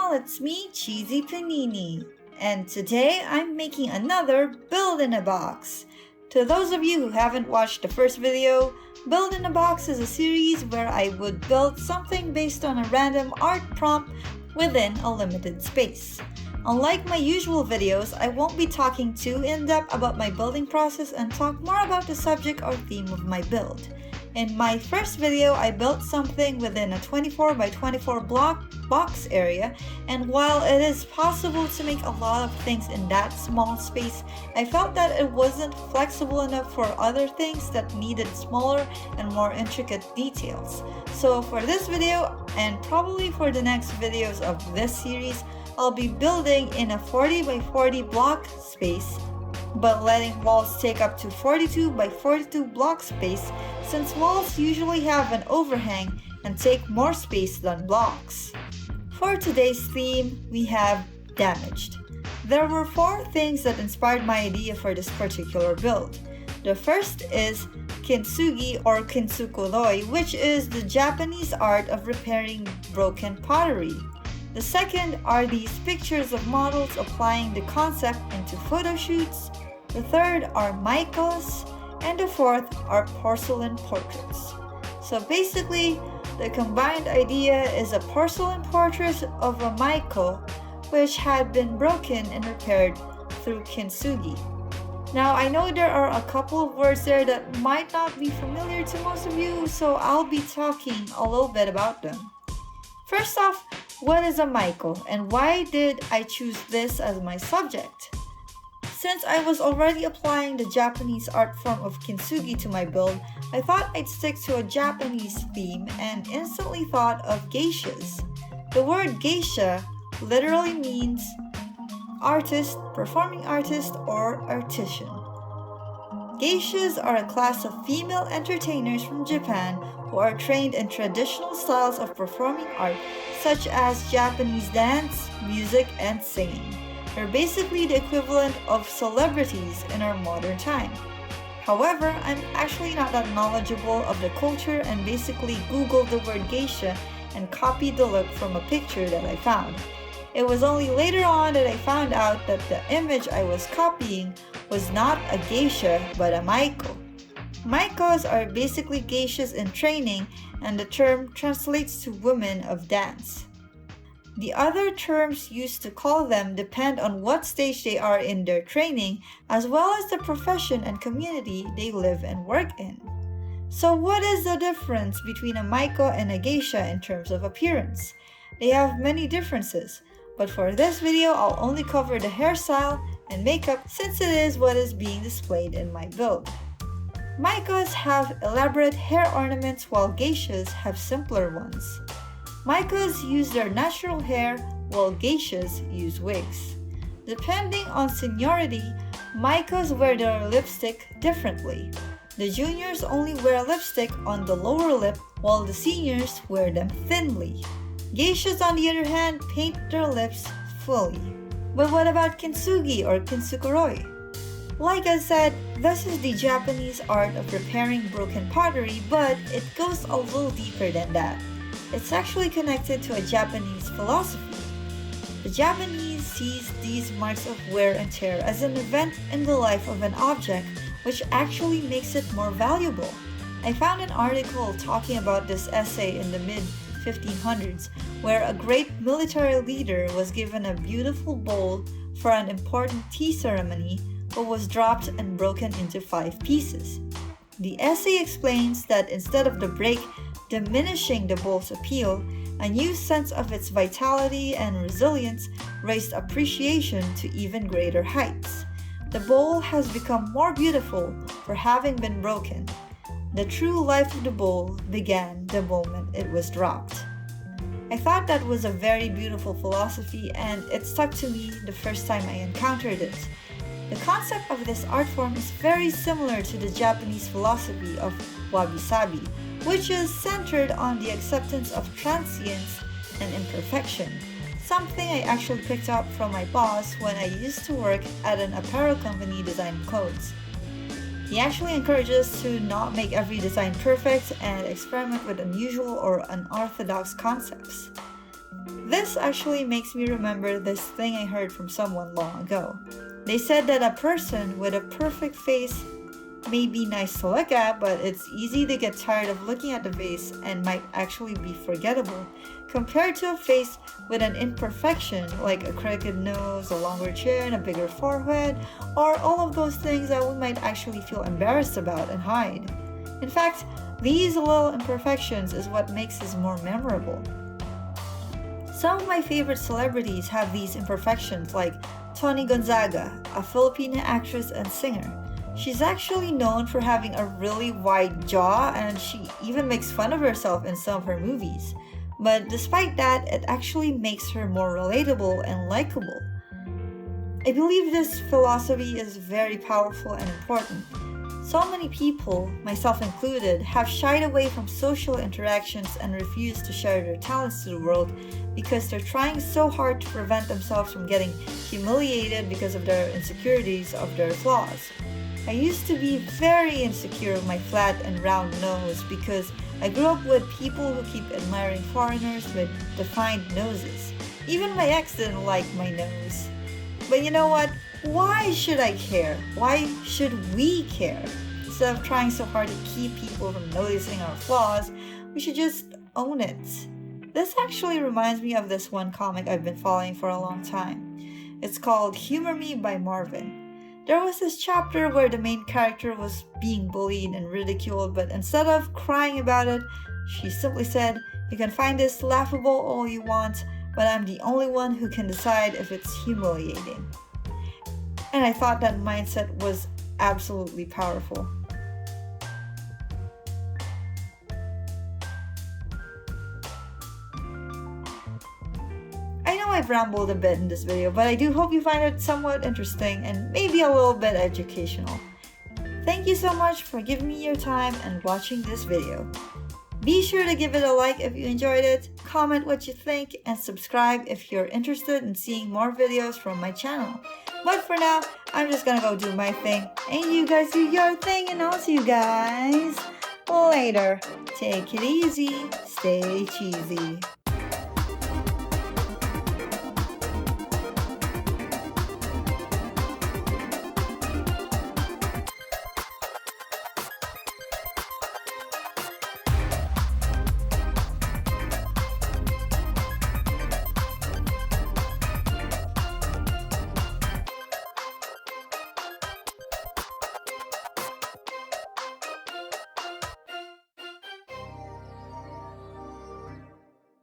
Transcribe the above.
channel, it's me, CheesyPaninie, and today I'm making another Build in a Box. To those of you who haven't watched the first video, Build in a Box is a series where I would build something based on a random art prompt within a limited space. Unlike my usual videos, I won't be talking too in-depth about my building process and talk more about the subject or theme of my build. In my first video, I built something within a 24 by 24 block box area, and while it is possible to make a lot of things in that small space, I felt that it wasn't flexible enough for other things that needed smaller and more intricate details. So for this video, and probably for the next videos of this series, I'll be building in a 40 by 40 block space, but letting walls take up to 42 by 42 block space, since walls usually have an overhang and take more space than blocks. For today's theme, we have damaged. There were 4 things that inspired my idea for this particular build. The first is kintsugi or kintsukuroi, which is the Japanese art of repairing broken pottery. The second are these pictures of models applying the concept into photo shoots. The third are Maikos, and the fourth are porcelain portraits. So basically, the combined idea is a porcelain portrait of a Maiko which had been broken and repaired through kintsugi. Now I know there are a couple of words there that might not be familiar to most of you, so I'll be talking a little bit about them. First off, what is a Maiko and why did I choose this as my subject? Since I was already applying the Japanese art form of kintsugi to my build, I thought I'd stick to a Japanese theme and instantly thought of geishas. The word geisha literally means artist, performing artist, or artisan. Geishas are a class of female entertainers from Japan who are trained in traditional styles of performing art such as Japanese dance, music, and singing. They're basically the equivalent of celebrities in our modern time. However, I'm actually not that knowledgeable of the culture and basically Googled the word geisha and copied the look from a picture that I found. It was only later on that I found out that the image I was copying was not a geisha but a Maiko. Maikos are basically geishas in training, and the term translates to women of dance. The other terms used to call them depend on what stage they are in their training, as well as the profession and community they live and work in. So what is the difference between a Maiko and a geisha in terms of appearance? They have many differences, but for this video I'll only cover the hairstyle and makeup since it is what is being displayed in my build. Maikos have elaborate hair ornaments while geishas have simpler ones. Maikos use their natural hair while geishas use wigs. Depending on seniority, Maikos wear their lipstick differently. The juniors only wear lipstick on the lower lip while the seniors wear them thinly. Geishas on the other hand paint their lips fully. But what about kintsugi or kintsukuroi? Like I said, this is the Japanese art of repairing broken pottery, but it goes a little deeper than that. It's actually connected to a Japanese philosophy. The Japanese sees these marks of wear and tear as an event in the life of an object, which actually makes it more valuable. I found an article talking about this essay in the mid-1500s, where a great military leader was given a beautiful bowl for an important tea ceremony, but was dropped and broken into 5 pieces. The essay explains that instead of the break diminishing the bowl's appeal, a new sense of its vitality and resilience raised appreciation to even greater heights. The bowl has become more beautiful for having been broken. The true life of the bowl began the moment it was dropped. I thought that was a very beautiful philosophy, and it stuck to me the first time I encountered it. The concept of this art form is very similar to the Japanese philosophy of Wabi-sabi, which is centered on the acceptance of transience and imperfection, something I actually picked up from my boss when I used to work at an apparel company designing clothes. He actually encourages us to not make every design perfect and experiment with unusual or unorthodox concepts. This actually makes me remember this thing I heard from someone long ago. They said that a person with a perfect face may be nice to look at, but it's easy to get tired of looking at the face and might actually be forgettable, compared to a face with an imperfection like a crooked nose, a longer chin, a bigger forehead, or all of those things that we might actually feel embarrassed about and hide. In fact, these little imperfections is what makes us more memorable. Some of my favorite celebrities have these imperfections, like Toni Gonzaga, a Filipino actress and singer. She's actually known for having a really wide jaw, and she even makes fun of herself in some of her movies. But despite that, it actually makes her more relatable and likable. I believe this philosophy is very powerful and important. So many people, myself included, have shied away from social interactions and refused to share their talents to the world because they're trying so hard to prevent themselves from getting humiliated because of their insecurities of their flaws. I used to be very insecure of my flat and round nose because I grew up with people who keep admiring foreigners with defined noses. Even my ex didn't like my nose. But you know what? Why should I care? Why should we care? Instead of trying so hard to keep people from noticing our flaws, we should just own it. This actually reminds me of this one comic I've been following for a long time. It's called Humor Me by Marvin. There was this chapter where the main character was being bullied and ridiculed, but instead of crying about it, she simply said, "You can find this laughable all you want, but I'm the only one who can decide if it's humiliating." And I thought that mindset was absolutely powerful. I know I've rambled a bit in this video, but I do hope you find it somewhat interesting and maybe a little bit educational. Thank you so much for giving me your time and watching this video. Be sure to give it a like if you enjoyed it, comment what you think, and subscribe if you're interested in seeing more videos from my channel. But for now, I'm just gonna go do my thing, and you guys do your thing, and I'll see you guys later. Take it easy, stay cheesy.